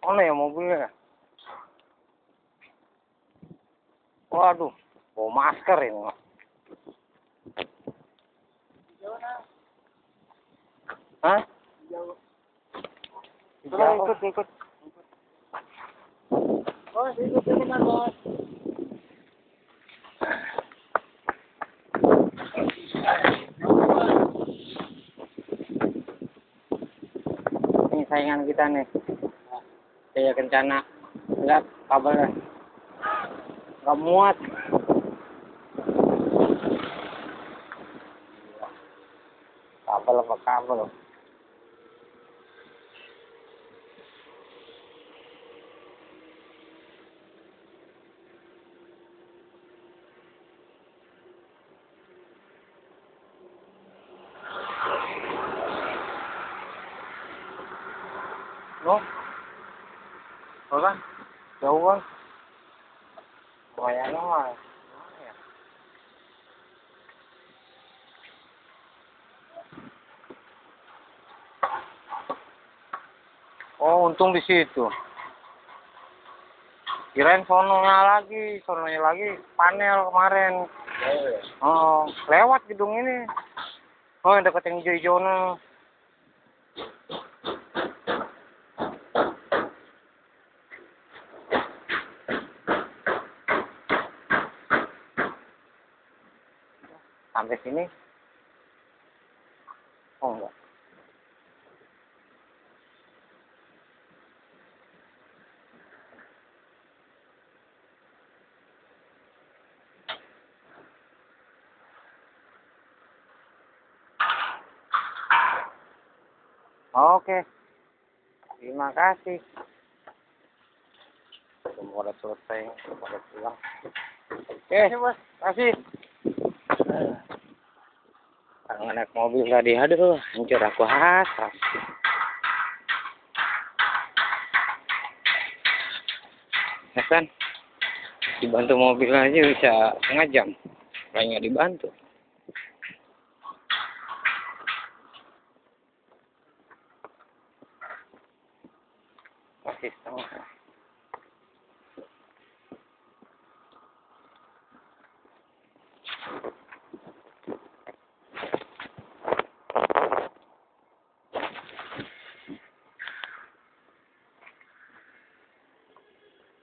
Mana ya mobilnya? Waduh, bawa masker ini. Hah? Jauh. Ikut. Oh, ikut Bos. Ini saingan kita nih. Jaya Kencana. Lihat kabelnya. Nggak muat. Kabel apa kabel? Loh? Kan? Jauh kan? Lumayan lah. Oh, untung di situ. Kirain sononya lagi panel kemarin. Oh, lewat gedung ini. Oh, yang deket yang hijau-hijau nih. Sampai sini? Oh, enggak. Oke. Terima kasih. Semua udah selesai, udah pulang. Oke, Bos. Kasih. Kalau naik mobil tadi, aduh, hancur aku hasas. Ya kan, dibantu mobil aja bisa setengah jam, lainnya dibantu.